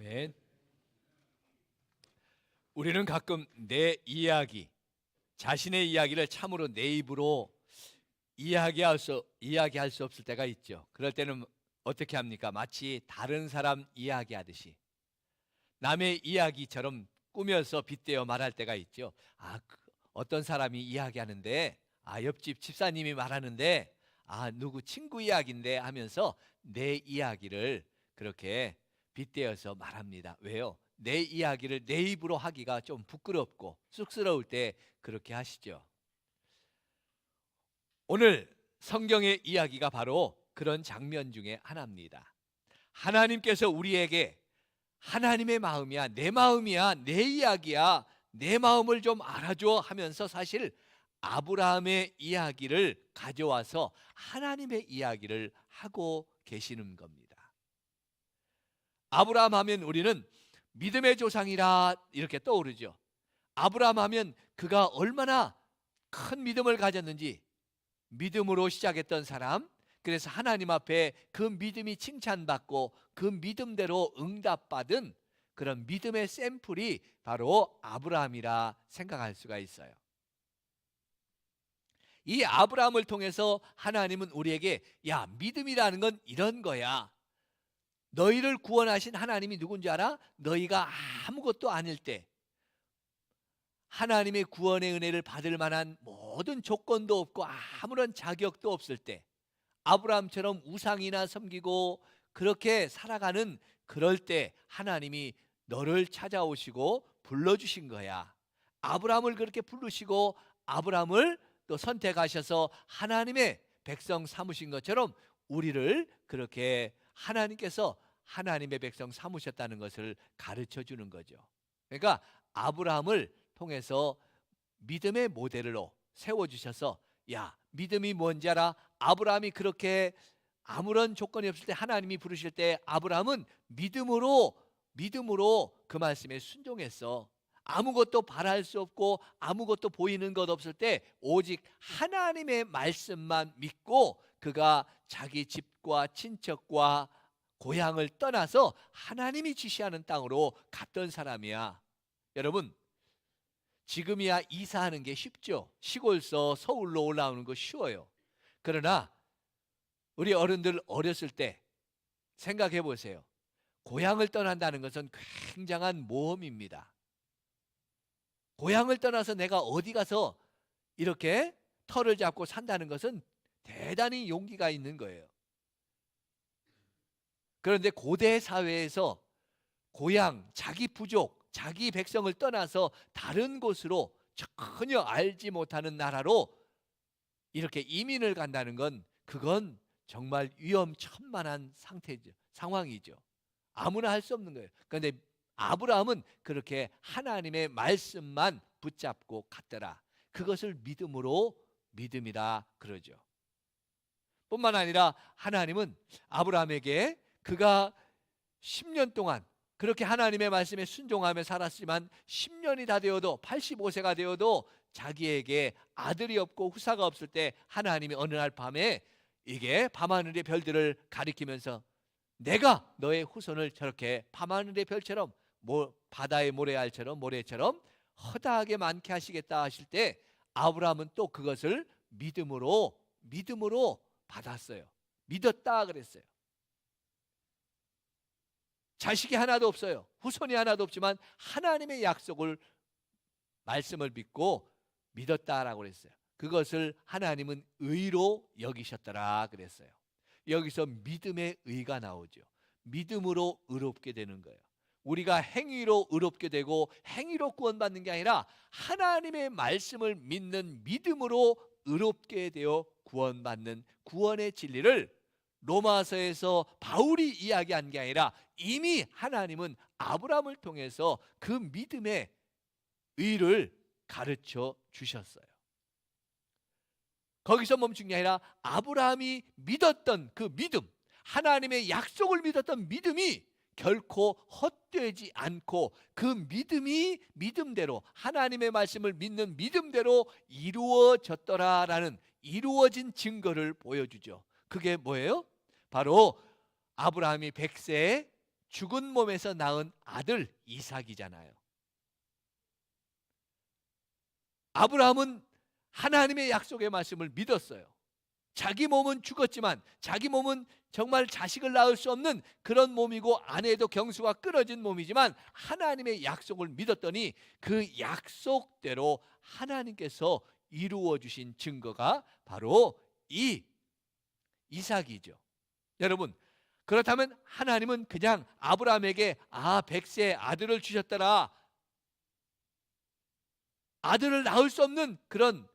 아멘. 우리는 가끔 내 이야기, 자신의 이야기를 참으로 내 입으로 이야기할 수 없을 때가 있죠. 그럴 때는 어떻게 합니까? 마치 다른 사람 이야기하듯이 남의 이야기처럼 꾸며서 빗대어 말할 때가 있죠. 어떤 사람이 이야기하는데, 옆집 집사님이 말하는데, 누구 친구 이야기인데 하면서 내 이야기를 그렇게 빗대어서 말합니다. 왜요? 내 이야기를 내 입으로 하기가 좀 부끄럽고 쑥스러울 때 그렇게 하시죠. 오늘 성경의 이야기가 바로 그런 장면 중에 하나입니다. 하나님께서 우리에게 하나님의 마음이야, 내 마음이야, 내 이야기야, 내 마음을 좀 알아줘 하면서 사실 아브라함의 이야기를 가져와서 하나님의 이야기를 하고 계시는 겁니다. 아브라함 하면 우리는 믿음의 조상이라 이렇게 떠오르죠. 아브라함 하면 그가 얼마나 큰 믿음을 가졌는지, 믿음으로 시작했던 사람, 그래서 하나님 앞에 그 믿음이 칭찬받고 그 믿음대로 응답받은 그런 믿음의 샘플이 바로 아브라함이라 생각할 수가 있어요. 이 아브라함을 통해서 하나님은 우리에게 믿음이라는 건 이런 거야. 너희를 구원하신 하나님이 누군지 알아? 너희가 아무것도 아닐 때, 하나님의 구원의 은혜를 받을 만한 모든 조건도 없고 아무런 자격도 없을 때, 아브라함처럼 우상이나 섬기고 그렇게 살아가는 그럴 때 하나님이 너를 찾아오시고 불러주신 거야. 아브라함을 그렇게 부르시고 아브라함을 또 선택하셔서 하나님의 백성 삼으신 것처럼 우리를 그렇게 하나님께서 하나님의 백성 삼으셨다는 것을 가르쳐 주는 거죠. 그러니까 아브라함을 통해서 믿음의 모델로 세워주셔서 믿음이 뭔지 알아? 아브라함이 그렇게 아무런 조건이 없을 때 하나님이 부르실 때 아브라함은 믿음으로 그 말씀에 순종했어. 아무것도 바랄 수 없고 아무것도 보이는 것 없을 때 오직 하나님의 말씀만 믿고 그가 자기 집과 친척과 고향을 떠나서 하나님이 지시하는 땅으로 갔던 사람이야. 여러분, 지금이야 이사하는 게 쉽죠. 시골서 서울로 올라오는 거 쉬워요. 그러나 우리 어른들 어렸을 때 생각해 보세요. 고향을 떠난다는 것은 굉장한 모험입니다. 고향을 떠나서 내가 어디 가서 이렇게 터를 잡고 산다는 것은 대단히 용기가 있는 거예요. 그런데 고대 사회에서 고향, 자기 부족, 자기 백성을 떠나서 다른 곳으로 전혀 알지 못하는 나라로 이렇게 이민을 간다는 건 그건 정말 위험천만한 상황이죠. 아무나 할 수 없는 거예요. 그런데 아브라함은 그렇게 하나님의 말씀만 붙잡고 갔더라. 그것을 믿음이라 그러죠. 뿐만 아니라 하나님은 아브라함에게 그가 10년 동안 그렇게 하나님의 말씀에 순종하며 살았지만 10년이 다 되어도 85세가 되어도 자기에게 아들이 없고 후사가 없을 때 하나님이 어느 날 밤에 이게 밤하늘의 별들을 가리키면서 내가 너의 후손을 저렇게 밤하늘의 별처럼 바다의 모래처럼 허다하게 많게 하시겠다 하실 때 아브라함은 또 그것을 믿음으로 받았어요. 믿었다 그랬어요. 자식이 하나도 없어요. 후손이 하나도 없지만 하나님의 말씀을 믿고 믿었다라고 그랬어요. 그것을 하나님은 의로 여기셨더라 그랬어요. 여기서 믿음의 의가 나오죠. 믿음으로 의롭게 되는 거예요. 우리가 행위로 의롭게 되고 행위로 구원받는 게 아니라 하나님의 말씀을 믿는 믿음으로 의롭게 되어 구원받는 구원의 진리를 로마서에서 바울이 이야기한 게 아니라 이미 하나님은 아브라함을 통해서 그 믿음의 의를 가르쳐 주셨어요. 거기서 멈춘 게 아니라 아브라함이 믿었던 그 믿음, 하나님의 약속을 믿었던 믿음이 결코 헛되지 않고 그 믿음이 믿음대로 하나님의 말씀을 믿는 믿음대로 이루어졌더라라는 이루어진 증거를 보여주죠. 그게 뭐예요? 바로 아브라함이 100세에 죽은 몸에서 낳은 아들 이삭이잖아요. 아브라함은 하나님의 약속의 말씀을 믿었어요. 자기 몸은 죽었지만 자기 몸은 정말 자식을 낳을 수 없는 그런 몸이고 아내도 경수가 끊어진 몸이지만 하나님의 약속을 믿었더니 그 약속대로 하나님께서 이루어 주신 증거가 바로 이 이삭이죠. 여러분, 그렇다면 하나님은 그냥 아브라함에게 100세 아들을 주셨더라, 아들을 낳을 수 없는 그런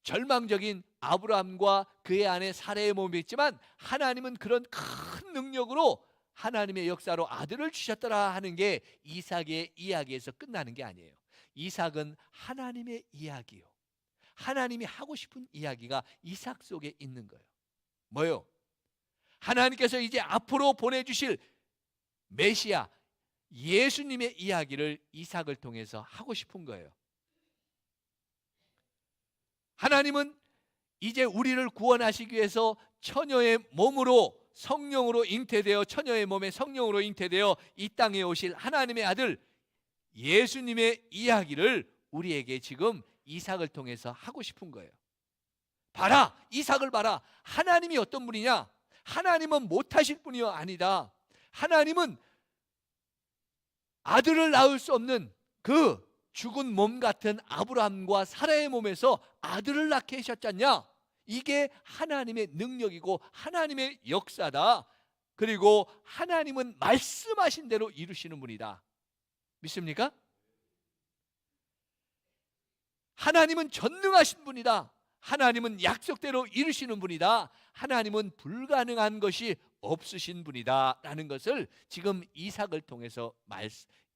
절망적인 아브라함과 그의 아내 사레의 몸이 있지만 하나님은 그런 큰 능력으로 하나님의 역사로 아들을 주셨더라 하는 게 이삭의 이야기에서 끝나는 게 아니에요. 이삭은 하나님의 이야기요, 하나님이 하고 싶은 이야기가 이삭 속에 있는 거예요. 뭐요? 하나님께서 이제 앞으로 보내주실 메시아 예수님의 이야기를 이삭을 통해서 하고 싶은 거예요. 하나님은 이제 우리를 구원하시기 위해서 처녀의 몸으로 성령으로 잉태되어, 처녀의 몸에 성령으로 잉태되어 이 땅에 오실 하나님의 아들 예수님의 이야기를 우리에게 지금 이삭을 통해서 하고 싶은 거예요. 봐라, 이삭을 봐라. 하나님이 어떤 분이냐? 하나님은 못하실 분이 아니다. 하나님은 아들을 낳을 수 없는 그 죽은 몸 같은 아브라함과 사라의 몸에서 아들을 낳게 하셨잖냐? 이게 하나님의 능력이고 하나님의 역사다. 그리고 하나님은 말씀하신 대로 이루시는 분이다. 믿습니까? 하나님은 전능하신 분이다. 하나님은 약속대로 이루시는 분이다. 하나님은 불가능한 것이 없으신 분이다 라는 것을 지금 이삭을 통해서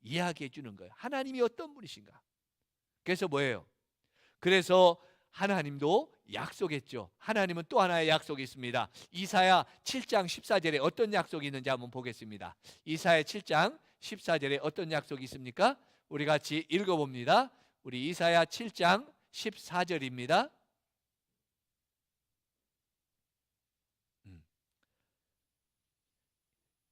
이야기해 주는 거예요. 하나님이 어떤 분이신가? 그래서 뭐예요? 그래서 하나님도 약속했죠. 하나님은 또 하나의 약속이 있습니다. 이사야 7장 14절에 어떤 약속이 있는지 한번 보겠습니다. 이사야 7장 14절에 어떤 약속이 있습니까? 우리 같이 읽어봅니다. 우리 이사야 7장 14절입니다.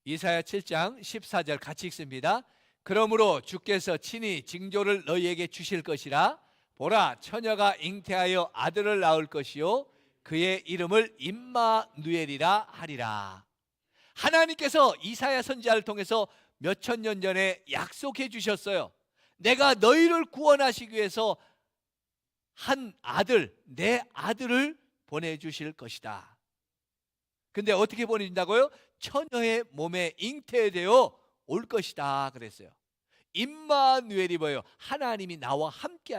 이사야 7장 14절 같이 읽습니다. 그러므로 주께서 친히 징조를 너희에게 주실 것이라. 보라, 처녀가 잉태하여 아들을 낳을 것이요 그의 이름을 임마누엘이라 하리라. 하나님께서 이사야 선지자를 통해서 몇천 년 전에 약속해 주셨어요. 내가 너희를 구원하시기 위해서 한 아들, 내 아들을 보내주실 것이다. 근데 어떻게 보내준다고요? 처녀의 몸에 잉태되어 올 것이다 그랬어요. 임마누엘이 뭐예요? 하나님이 나와 함께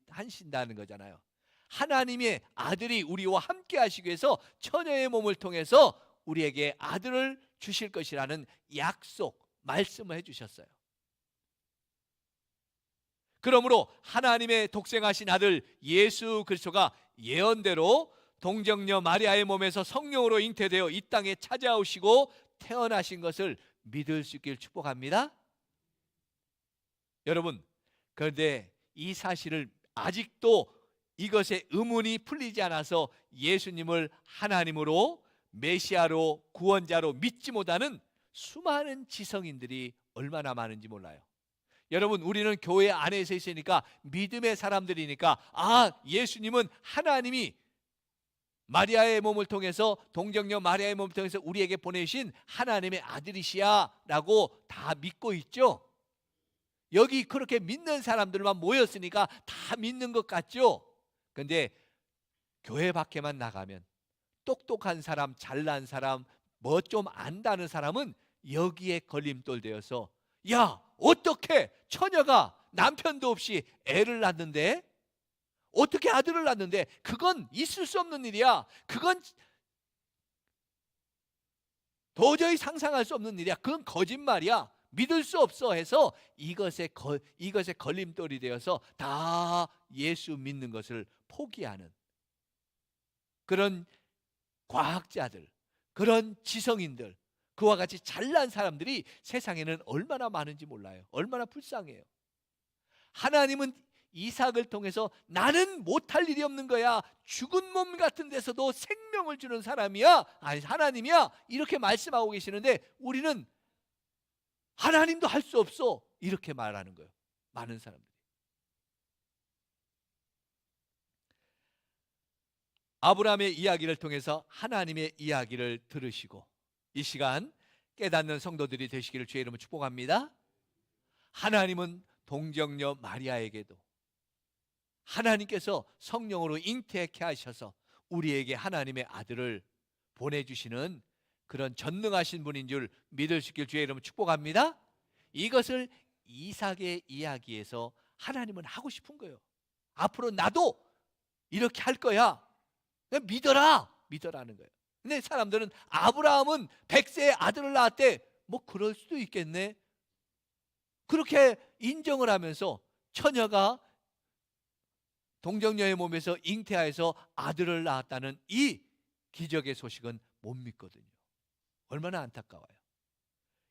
하신다는 거잖아요. 하나님의 아들이 우리와 함께 하시기 위해서 처녀의 몸을 통해서 우리에게 아들을 주실 것이라는 약속, 말씀을 해주셨어요. 그러므로 하나님의 독생하신 아들 예수 그리스도가 예언대로 동정녀 마리아의 몸에서 성령으로 잉태되어 이 땅에 찾아오시고 태어나신 것을 믿을 수 있기를 축복합니다. 여러분, 그런데 이 사실을 아직도 이것의 의문이 풀리지 않아서 예수님을 하나님으로 메시아로 구원자로 믿지 못하는 수많은 지성인들이 얼마나 많은지 몰라요. 여러분, 우리는 교회 안에서 있으니까 믿음의 사람들이니까 예수님은 하나님이 마리아의 몸을 통해서 동정녀 마리아의 몸을 통해서 우리에게 보내신 하나님의 아들이시야 라고 다 믿고 있죠. 여기 그렇게 믿는 사람들만 모였으니까 다 믿는 것 같죠. 근데 교회 밖에만 나가면 똑똑한 사람, 잘난 사람, 뭐 좀 안다는 사람은 여기에 걸림돌 되어서 야, 어떻게 처녀가 남편도 없이 애를 낳는데, 어떻게 아들을 낳는데, 그건 있을 수 없는 일이야. 그건 도저히 상상할 수 없는 일이야. 그건 거짓말이야. 믿을 수 없어 해서 이것에 걸림돌이 되어서 다 예수 믿는 것을 포기하는 그런 과학자들, 그런 지성인들, 그와 같이 잘난 사람들이 세상에는 얼마나 많은지 몰라요. 얼마나 불쌍해요. 하나님은 이삭을 통해서 나는 못할 일이 없는 거야, 죽은 몸 같은 데서도 생명을 주는 사람이야, 아니 하나님이야, 이렇게 말씀하고 계시는데 우리는 하나님도 할 수 없어. 이렇게 말하는 거예요. 많은 사람들이. 아브라함의 이야기를 통해서 하나님의 이야기를 들으시고 이 시간 깨닫는 성도들이 되시기를 주의 이름으로 축복합니다. 하나님은 동정녀 마리아에게도 하나님께서 성령으로 잉태케 하셔서 우리에게 하나님의 아들을 보내주시는 그런 전능하신 분인 줄 믿을 수 있길 주의 이름으로 축복합니다. 이것을 이삭의 이야기에서 하나님은 하고 싶은 거예요. 앞으로 나도 이렇게 할 거야. 그냥 믿어라는 거예요. 근데 사람들은 아브라함은 100세의 아들을 낳았대. 뭐 그럴 수도 있겠네. 그렇게 인정을 하면서 처녀가 동정녀의 몸에서 잉태하여서 아들을 낳았다는 이 기적의 소식은 못 믿거든요. 얼마나 안타까워요.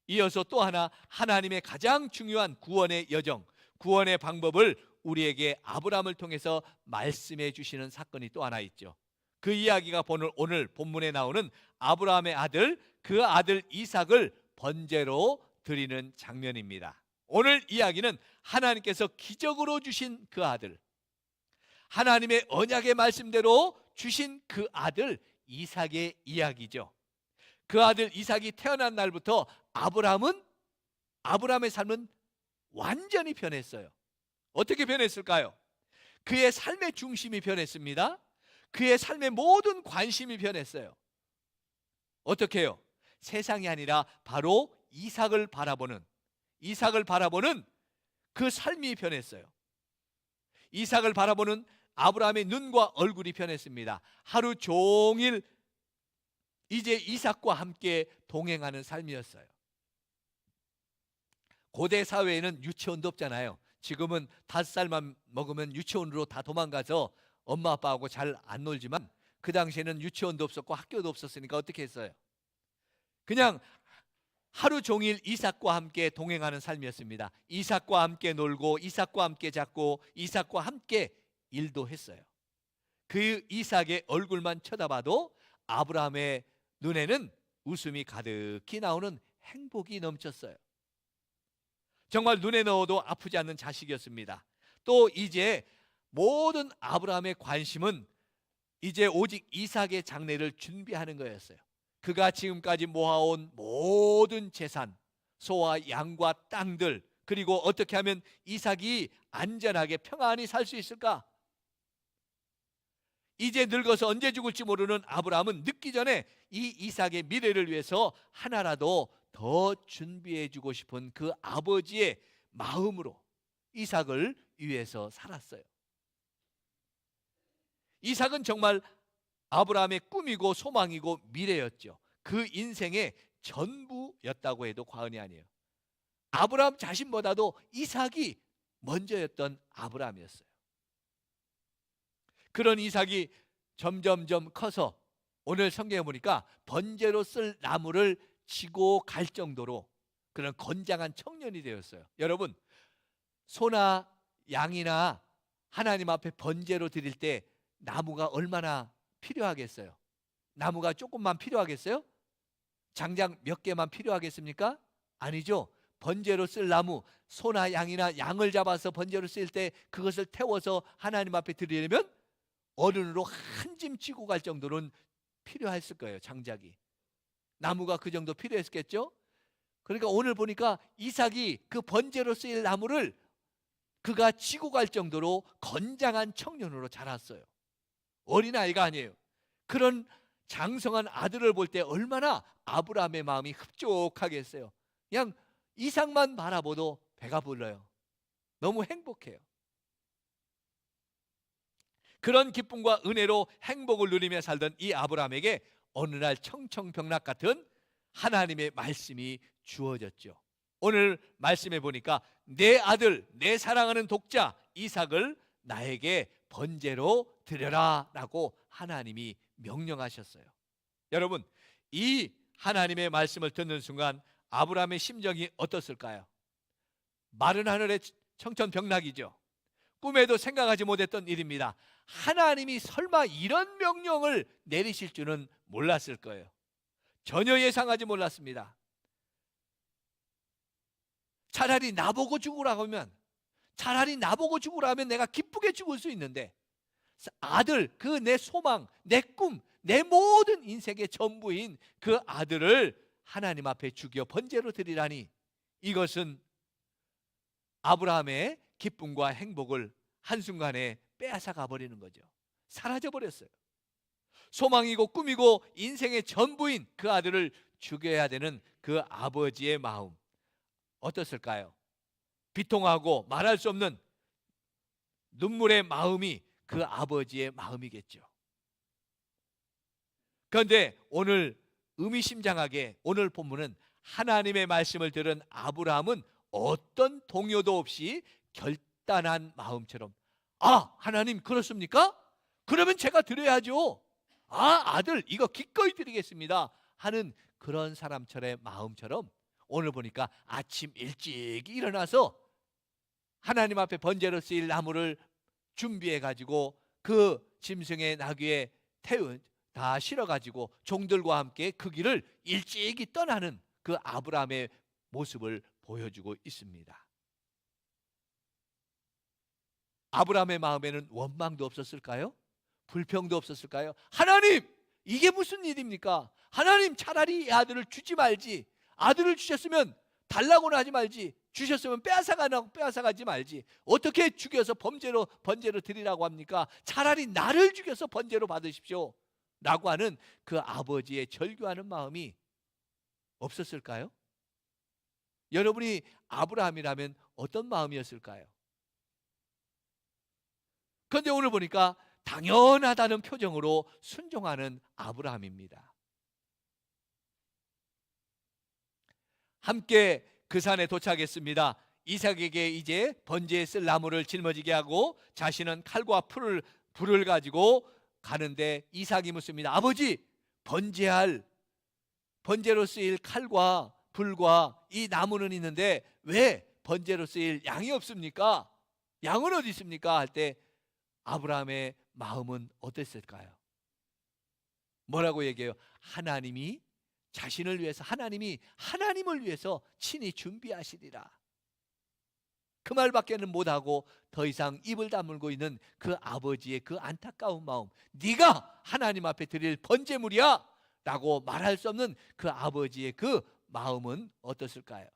이어서 또 하나 하나님의 가장 중요한 구원의 여정, 구원의 방법을 우리에게 아브라함을 통해서 말씀해 주시는 사건이 또 하나 있죠. 그 이야기가 오늘 본문에 나오는 아브라함의 아들, 그 아들 이삭을 번제로 드리는 장면입니다. 오늘 이야기는 하나님께서 기적으로 주신 그 아들, 하나님의 언약의 말씀대로 주신 그 아들 이삭의 이야기죠. 그 아들 이삭이 태어난 날부터 아브라함의 삶은 완전히 변했어요. 어떻게 변했을까요? 그의 삶의 중심이 변했습니다. 그의 삶의 모든 관심이 변했어요. 어떻게 해요? 세상이 아니라 바로 이삭을 바라보는 그 삶이 변했어요. 이삭을 바라보는 아브라함의 눈과 얼굴이 변했습니다. 하루 종일 이제 이삭과 함께 동행하는 삶이었어요. 고대 사회에는 유치원도 없잖아요. 지금은 5살만 먹으면 유치원으로 다 도망가서 엄마 아빠하고 잘 안 놀지만 그 당시에는 유치원도 없었고 학교도 없었으니까 어떻게 했어요? 그냥 하루 종일 이삭과 함께 동행하는 삶이었습니다. 이삭과 함께 놀고 이삭과 함께 잤고 이삭과 함께 일도 했어요. 그 이삭의 얼굴만 쳐다봐도 아브라함의 눈에는 웃음이 가득히 나오는 행복이 넘쳤어요. 정말 눈에 넣어도 아프지 않는 자식이었습니다. 또 이제 모든 아브라함의 관심은 이제 오직 이삭의 장례를 준비하는 거였어요. 그가 지금까지 모아온 모든 재산, 소와 양과 땅들, 그리고 어떻게 하면 이삭이 안전하게 평안히 살 수 있을까? 이제 늙어서 언제 죽을지 모르는 아브라함은 늦기 전에 이 이삭의 미래를 위해서 하나라도 더 준비해 주고 싶은 그 아버지의 마음으로 이삭을 위해서 살았어요. 이삭은 정말 아브라함의 꿈이고 소망이고 미래였죠. 그 인생의 전부였다고 해도 과언이 아니에요. 아브라함 자신보다도 이삭이 먼저였던 아브라함이었어요. 그런 이삭이 점점점 커서 오늘 성경에 보니까 번제로 쓸 나무를 지고 갈 정도로 그런 건장한 청년이 되었어요. 여러분, 소나 양이나 하나님 앞에 번제로 드릴 때 나무가 얼마나 필요하겠어요? 나무가 조금만 필요하겠어요? 장작 몇 개만 필요하겠습니까? 아니죠. 번제로 쓸 나무, 소나 양이나 양을 잡아서 번제로 쓸 때 그것을 태워서 하나님 앞에 드리려면 어른으로 한 짐 지고 갈 정도는 필요했을 거예요. 장작이. 나무가 그 정도 필요했겠죠? 그러니까 오늘 보니까 이삭이 그 번제로 쓰일 나무를 그가 지고 갈 정도로 건장한 청년으로 자랐어요. 어린아이가 아니에요. 그런 장성한 아들을 볼 때 얼마나 아브라함의 마음이 흡족하겠어요. 그냥 이삭만 바라보도 배가 불러요. 너무 행복해요. 그런 기쁨과 은혜로 행복을 누리며 살던 이 아브라함에게 어느 날 청청병락 같은 하나님의 말씀이 주어졌죠. 오늘 말씀해 보니까 내 아들, 내 사랑하는 독자 이삭을 나에게 번제로 드려라 라고 하나님이 명령하셨어요. 여러분, 이 하나님의 말씀을 듣는 순간 아브라함의 심정이 어떻을까요? 마른 하늘의 청천벽락이죠. 꿈에도 생각하지 못했던 일입니다. 하나님이 설마 이런 명령을 내리실 줄은 몰랐을 거예요. 전혀 예상하지 몰랐습니다. 차라리 나보고 죽으라고 하면, 차라리 나보고 죽으라면 내가 기쁘게 죽을 수 있는데, 아들, 그 내 소망, 내 꿈, 내 모든 인생의 전부인 그 아들을 하나님 앞에 죽여 번제로 드리라니, 이것은 아브라함의 기쁨과 행복을 한순간에 빼앗아 가버리는 거죠. 사라져 버렸어요. 소망이고 꿈이고 인생의 전부인 그 아들을 죽여야 되는 그 아버지의 마음 어떻을까요? 비통하고 말할 수 없는 눈물의 마음이 그 아버지의 마음이겠죠. 그런데 오늘 의미심장하게 오늘 본문은 하나님의 말씀을 들은 아브라함은 어떤 동요도 없이 결단한 마음처럼, 아, 하나님 그렇습니까? 그러면 제가 드려야죠. 아, 아들 이거 기꺼이 드리겠습니다 하는 그런 사람처럼 마음처럼 오늘 보니까 아침 일찍 일어나서 하나님 앞에 번제로 쓰일 나무를 준비해 가지고 그 짐승의 나귀에 태운 다 실어 가지고 종들과 함께 그 길을 일찍이 떠나는 그 아브라함의 모습을 보여주고 있습니다. 아브라함의 마음에는 원망도 없었을까요? 불평도 없었을까요? 하나님, 이게 무슨 일입니까? 하나님, 차라리 이 아들을 주지 말지. 아들을 주셨으면 달라고는 하지 말지. 주셨으면 빼앗아가지 말지. 어떻게 죽여서 번제로 드리라고 합니까? 차라리 나를 죽여서 번제로 받으십시오 라고 하는 그 아버지의 절규하는 마음이 없었을까요? 여러분이 아브라함이라면 어떤 마음이었을까요? 그런데 오늘 보니까 당연하다는 표정으로 순종하는 아브라함입니다. 함께 그 산에 도착했습니다. 이삭에게 이제 번제에 쓸 나무를 짊어지게 하고 자신은 칼과 불을 가지고 가는데 이삭이 묻습니다. 아버지, 번제로 쓰일 칼과 불과 이 나무는 있는데 왜 번제로 쓰일 양이 없습니까? 양은 어디 있습니까? 할 때 아브라함의 마음은 어땠을까요? 뭐라고 얘기해요? 하나님이 자신을 위해서, 하나님을 위해서 친히 준비하시리라. 그 말밖에는 못하고 더 이상 입을 다물고 있는 그 아버지의 그 안타까운 마음, 네가 하나님 앞에 드릴 번제물이야 라고 말할 수 없는 그 아버지의 그 마음은 어떻을까요?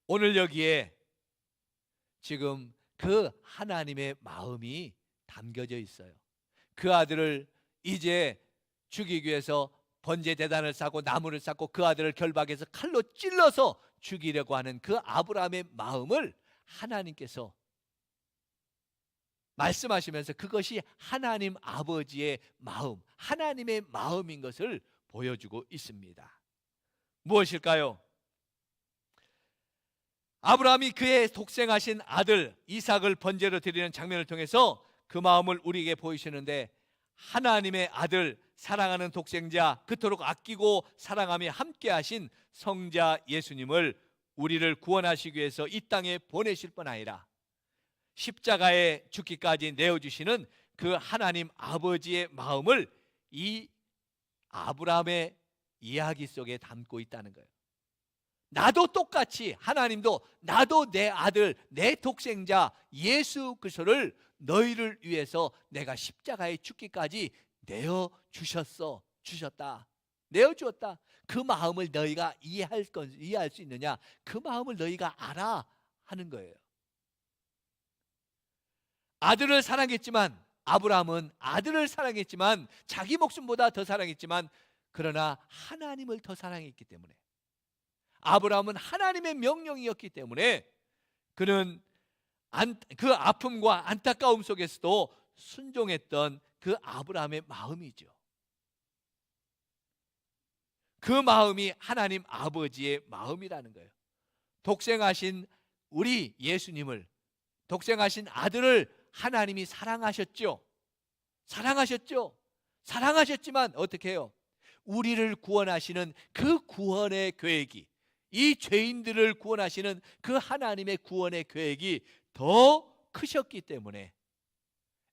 오늘 여기에 지금 그 하나님의 마음이 담겨져 있어요. 그 아들을 이제 죽이기 위해서 번제 대단을 쌓고 나무를 쌓고 그 아들을 결박해서 칼로 찔러서 죽이려고 하는 그 아브라함의 마음을 하나님께서 말씀하시면서 그것이 하나님 아버지의 마음, 하나님의 마음인 것을 보여주고 있습니다. 무엇일까요? 아브라함이 그의 독생하신 아들 이삭을 번제로 드리는 장면을 통해서 그 마음을 우리에게 보이시는데, 하나님의 아들, 사랑하는 독생자, 그토록 아끼고 사랑하며 함께하신 성자 예수님을 우리를 구원하시기 위해서 이 땅에 보내실 뿐 아니라 십자가에 죽기까지 내어주시는 그 하나님 아버지의 마음을 이 아브라함의 이야기 속에 담고 있다는 거예요. 나도 똑같이 하나님도 나도 내 아들, 내 독생자 예수 그리스도를 너희를 위해서 내가 십자가에 죽기까지 주셨다. 내어주었다. 그 마음을 너희가 이해할 수 있느냐? 그 마음을 너희가 알아 하는 거예요. 아들을 사랑했지만, 아브라함은 아들을 사랑했지만, 자기 목숨보다 더 사랑했지만, 그러나 하나님을 더 사랑했기 때문에, 아브라함은 하나님의 명령이었기 때문에 그는 그 아픔과 안타까움 속에서도 순종했던 그 아브라함의 마음이죠. 그 마음이 하나님 아버지의 마음이라는 거예요. 독생하신 우리 예수님을, 독생하신 아들을 하나님이 사랑하셨죠. 사랑하셨지만 어떻게 해요? 우리를 구원하시는 그 구원의 계획이, 이 죄인들을 구원하시는 그 하나님의 구원의 계획이 더 크셨기 때문에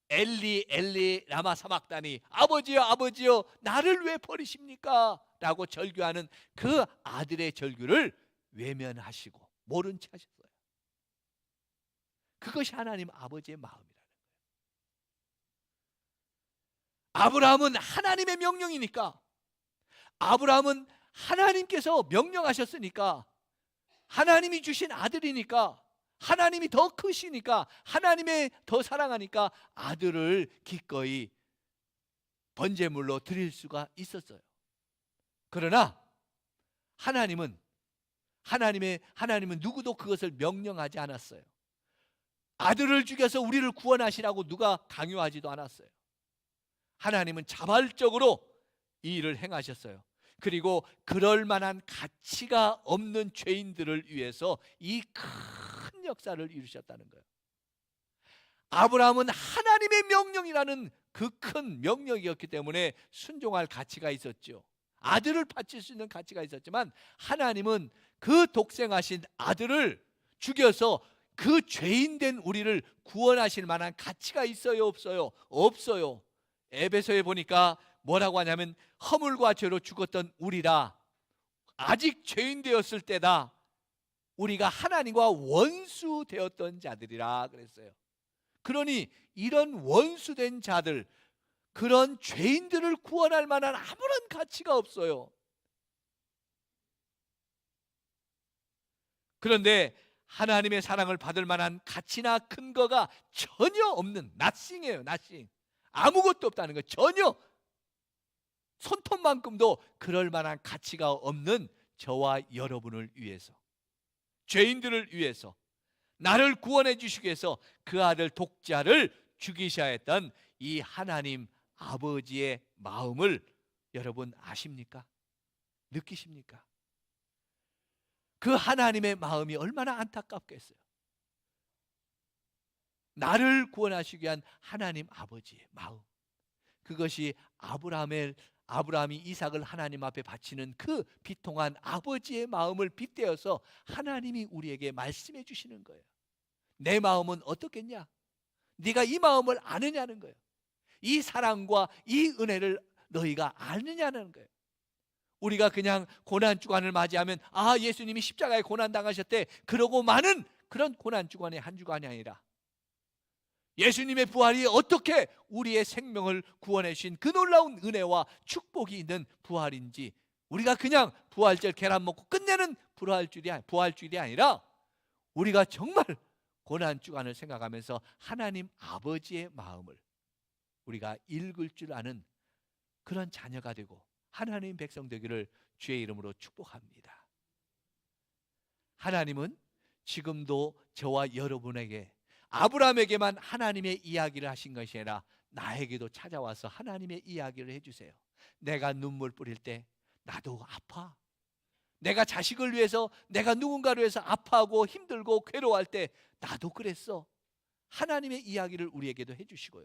엘리 엘리 라마 사막다니, 아버지여 나를 왜 버리십니까? 라고 절규하는 그 아들의 절규를 외면하시고 모른 채 하셨어요. 그것이 하나님 아버지의 마음이라는 거예요. 아브라함은 하나님의 명령이니까, 아브라함은 하나님께서 명령하셨으니까, 하나님이 주신 아들이니까, 하나님이 더 크시니까, 하나님의 더 사랑하니까 아들을 기꺼이 번제물로 드릴 수가 있었어요. 그러나 하나님은 누구도 그것을 명령하지 않았어요. 아들을 죽여서 우리를 구원하시라고 누가 강요하지도 않았어요. 하나님은 자발적으로 이 일을 행하셨어요. 그리고 그럴 만한 가치가 없는 죄인들을 위해서 이 큰 역사를 이루셨다는 거예요. 아브라함은 하나님의 명령이라는 그 큰 명령이었기 때문에 순종할 가치가 있었죠. 아들을 바칠 수 있는 가치가 있었지만, 하나님은 그 독생하신 아들을 죽여서 그 죄인된 우리를 구원하실 만한 가치가 있어요, 없어요? 없어요. 에베소에 보니까 뭐라고 하냐면, 허물과 죄로 죽었던 우리라 아직 죄인 되었을 때다 우리가 하나님과 원수 되었던 자들이라 그랬어요. 그러니 이런 원수된 자들, 그런 죄인들을 구원할 만한 아무런 가치가 없어요. 그런데 하나님의 사랑을 받을 만한 가치나 근거가 전혀 없는 nothing이에요. nothing. 아무것도 없다는 거예요. 전혀 손톱만큼도 그럴 만한 가치가 없는 저와 여러분을 위해서, 죄인들을 위해서, 나를 구원해 주시기 위해서 그 아들 독자를 죽이셔야 했던 이 하나님 아버지의 마음을 여러분 아십니까? 느끼십니까? 그 하나님의 마음이 얼마나 안타깝겠어요. 나를 구원하시기 위한 하나님 아버지의 마음, 그것이 아브라함이 이삭을 하나님 앞에 바치는 그 비통한 아버지의 마음을 빗대어서 하나님이 우리에게 말씀해 주시는 거예요. 내 마음은 어떻겠냐? 네가 이 마음을 아느냐는 거예요. 이 사랑과 이 은혜를 너희가 아느냐는 거예요. 우리가 그냥 고난주간을 맞이하면, 아, 예수님이 십자가에 고난당하셨대, 그러고 마는 그런 고난주간의 한 주간이 아니라, 예수님의 부활이 어떻게 우리의 생명을 구원해 주신 그 놀라운 은혜와 축복이 있는 부활인지, 우리가 그냥 부활절 계란 먹고 끝내는 부활주일이 아니라, 우리가 정말 고난주간을 생각하면서 하나님 아버지의 마음을 우리가 읽을 줄 아는 그런 자녀가 되고 하나님 백성 되기를 주의 이름으로 축복합니다. 하나님은 지금도 저와 여러분에게, 아브라함에게만 하나님의 이야기를 하신 것이 아니라 나에게도 찾아와서 하나님의 이야기를 해주세요. 내가 눈물 뿌릴 때 나도 아파. 내가 자식을 위해서, 내가 누군가를 위해서 아파하고 힘들고 괴로워할 때 나도 그랬어. 하나님의 이야기를 우리에게도 해주시고요,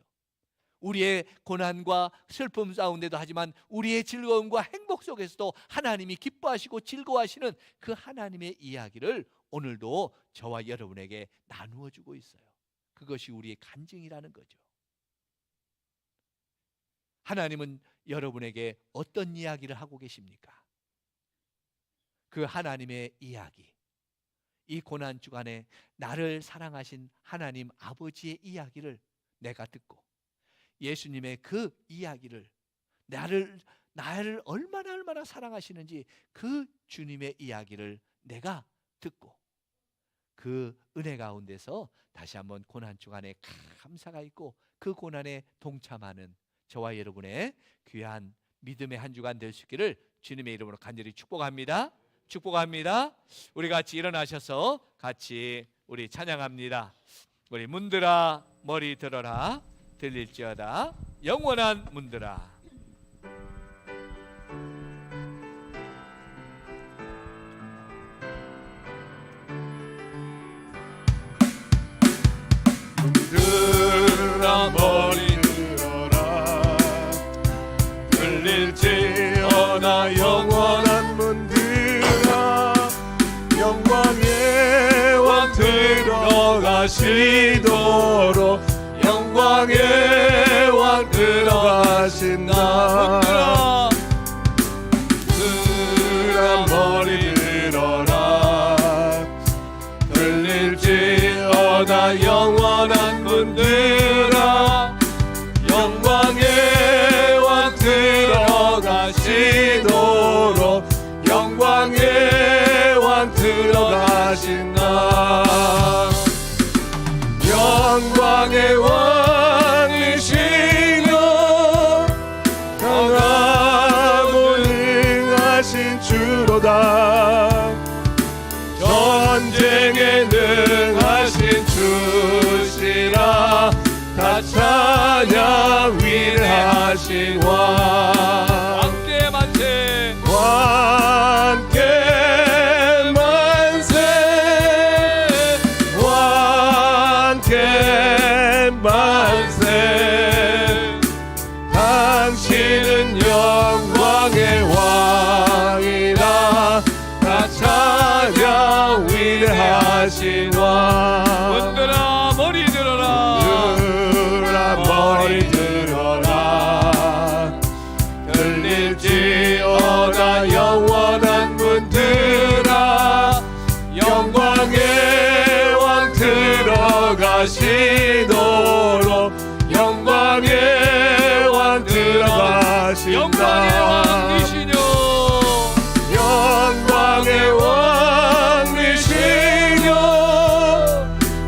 우리의 고난과 슬픔 가운데도 하지만 우리의 즐거움과 행복 속에서도 하나님이 기뻐하시고 즐거워하시는 그 하나님의 이야기를 오늘도 저와 여러분에게 나누어 주고 있어요. 그것이 우리의 간증이라는 거죠. 하나님은 여러분에게 어떤 이야기를 하고 계십니까? 그 하나님의 이야기, 이 고난주간에 나를 사랑하신 하나님 아버지의 이야기를 내가 듣고, 예수님의 그 이야기를, 나를 얼마나 사랑하시는지 그 주님의 이야기를 내가 듣고, 그 은혜 가운데서 다시 한번 고난주간에 감사가 있고 그 고난에 동참하는 저와 여러분의 귀한 믿음의 한 주간 될 수 있기를 주님의 이름으로 간절히 축복합니다. 축복합니다. 우리 같이 일어나셔서 같이 우리 찬양합니다. 우리 문들아 머리 들어라, 들릴지어다 영원한 문들아. 문들아 머리 들어라, 들릴지어다 영원한 문들아, 영광의 왕 들어가시도록, 영광의 왕 들어가신다. 위대하신 나 영광의 왕이시며 강하고 능하신 주로다 전쟁에 능하신 주시라 다 찬양 위대하신 왕 함께 만세 왕께 만세 왕께 만세 당신은 영광의 왕이라 다 찬양 위대하신 왕 흔들어 머리 들어라 들어라 머리 들어라 들릴지어다 영원한 문들아 영광의 왕 들어가시도록 영광의 왕 들어가신다 영광의 왕이시뇨 영광의 왕이시뇨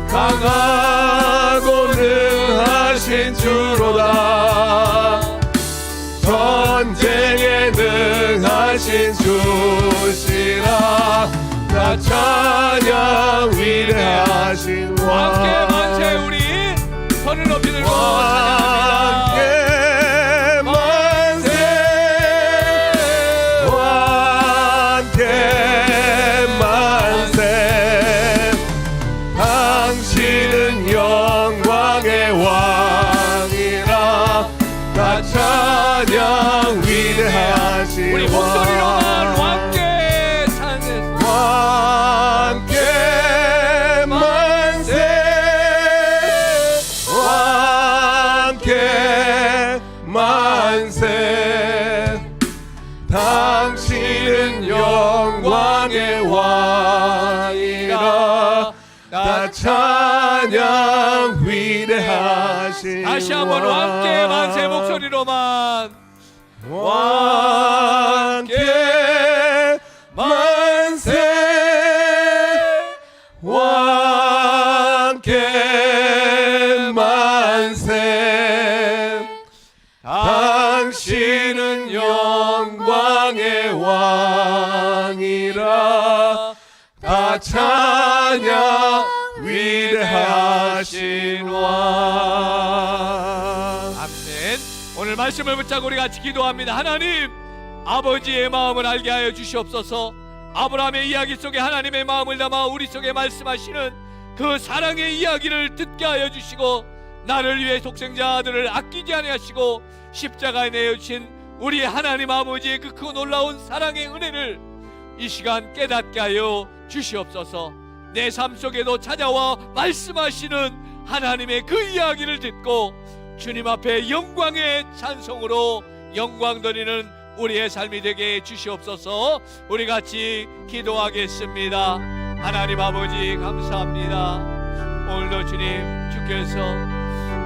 강하고 능하신 주로다 전쟁에 능하신 주시라 다 찬양 위대하신 왕 함께 만세 우리 손을 높이 들고 찬양합니다 왕께 만세 왕께 만세 당신은 영광의 왕이라 다 찬양 위대하신 우리 목소리로만 함께 찬양 왕께 만세 왕께 만세 당신은 영광의 왕이라 다 찬양 위대하신 다시 한번 함께 만세 목소리로만 왕께 만세 왕께 만세 당신은 영광의 왕이라 다 찬양 위대하신 왕 아멘. 오늘 말씀을 붙잡고 우리 같이 기도합니다. 하나님 아버지의 마음을 알게 하여 주시옵소서. 아브라함의 이야기 속에 하나님의 마음을 담아 우리 속에 말씀하시는 그 사랑의 이야기를 듣게 하여 주시고 나를 위해 독생자 아들을 아끼지 아니하시고 십자가에 내어주신 우리 하나님 아버지의 그 크고 놀라운 사랑의 은혜를 이 시간 깨닫게 하여 주시옵소서. 내 삶 속에도 찾아와 말씀하시는 하나님의 그 이야기를 듣고 주님 앞에 영광의 찬송으로 영광 드리는 우리의 삶이 되게 해 주시옵소서. 우리 같이 기도하겠습니다. 하나님 아버지 감사합니다. 오늘도 주님 주께서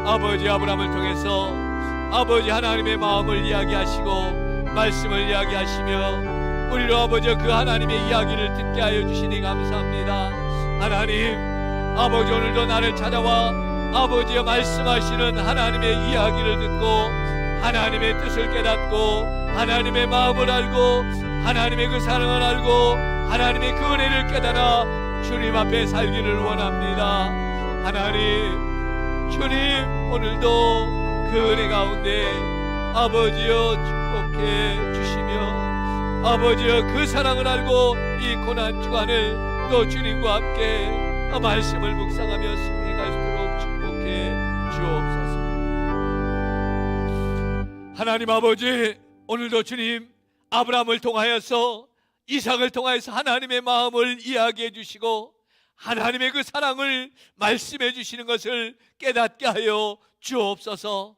아버지 아브라함을 통해서 아버지 하나님의 마음을 이야기하시고 말씀을 이야기하시며 우리로 아버지 그 하나님의 이야기를 듣게 하여 주시니 감사합니다. 하나님 아버지 오늘도 나를 찾아와 아버지의 말씀하시는 하나님의 이야기를 듣고 하나님의 뜻을 깨닫고 하나님의 마음을 알고 하나님의 그 사랑을 알고 하나님의 그 은혜를 깨달아 주님 앞에 살기를 원합니다. 하나님 주님 오늘도 그 은혜 가운데 아버지여 축복해 주시며 아버지여 그 사랑을 알고 이 고난 주간을 또 주님과 함께 말씀을 묵상하며 승리할 수 있도록 축복해 주옵소서. 하나님 아버지 오늘도 주님 아브라함을 통하여서 이삭을 통하여서 하나님의 마음을 이야기해 주시고 하나님의 그 사랑을 말씀해 주시는 것을 깨닫게 하여 주옵소서.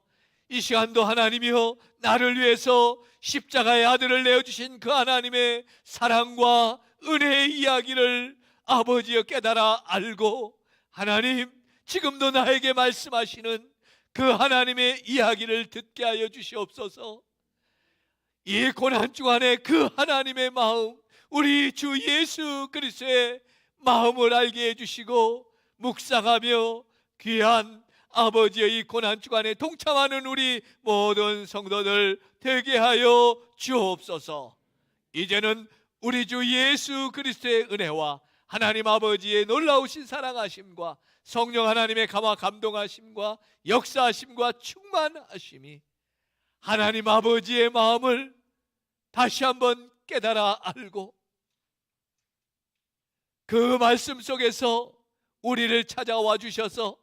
이 시간도 하나님이여 나를 위해서 십자가의 아들을 내어주신 그 하나님의 사랑과 은혜의 이야기를 아버지여 깨달아 알고 하나님 지금도 나에게 말씀하시는 그 하나님의 이야기를 듣게 하여 주시옵소서. 이 고난 주간에 그 하나님의 마음 우리 주 예수 그리스도의 마음을 알게 해주시고 묵상하며 귀한 아버지의 이 고난주간에 동참하는 우리 모든 성도들 되게 하여 주옵소서. 이제는 우리 주 예수 그리스도의 은혜와 하나님 아버지의 놀라우신 사랑하심과 성령 하나님의 감화 감동하심과 역사하심과 충만하심이 하나님 아버지의 마음을 다시 한번 깨달아 알고 그 말씀 속에서 우리를 찾아와 주셔서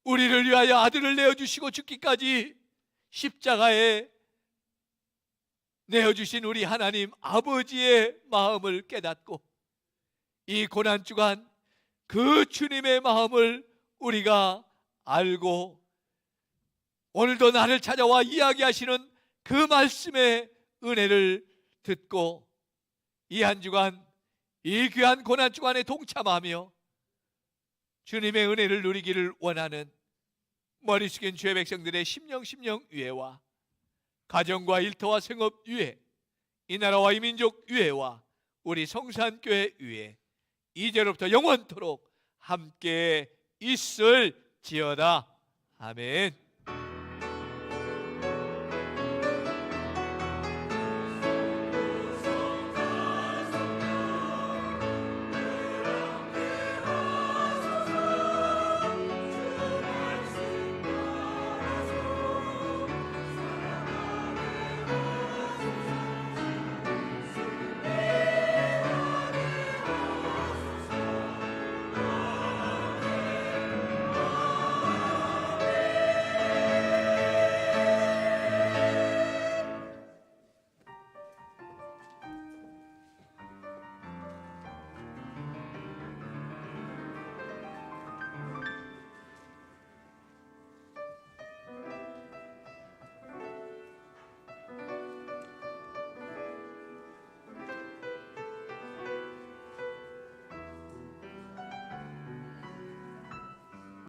우리를 위하여 아들을 내어주시고 죽기까지 십자가에 내어주신 우리 하나님 아버지의 마음을 깨닫고 이 고난주간 그 주님의 마음을 우리가 알고 오늘도 나를 찾아와 이야기하시는 그 말씀의 은혜를 듣고 이 한 주간 이 귀한 고난주간에 동참하며 주님의 은혜를 누리기를 원하는 머리 숙인 주의 백성들의 심령 유회와 가정과 일터와 생업 유회, 이 나라와 이 민족 유회와 우리 성산교회 유회 이제로부터 영원토록 함께 있을지어다. 아멘.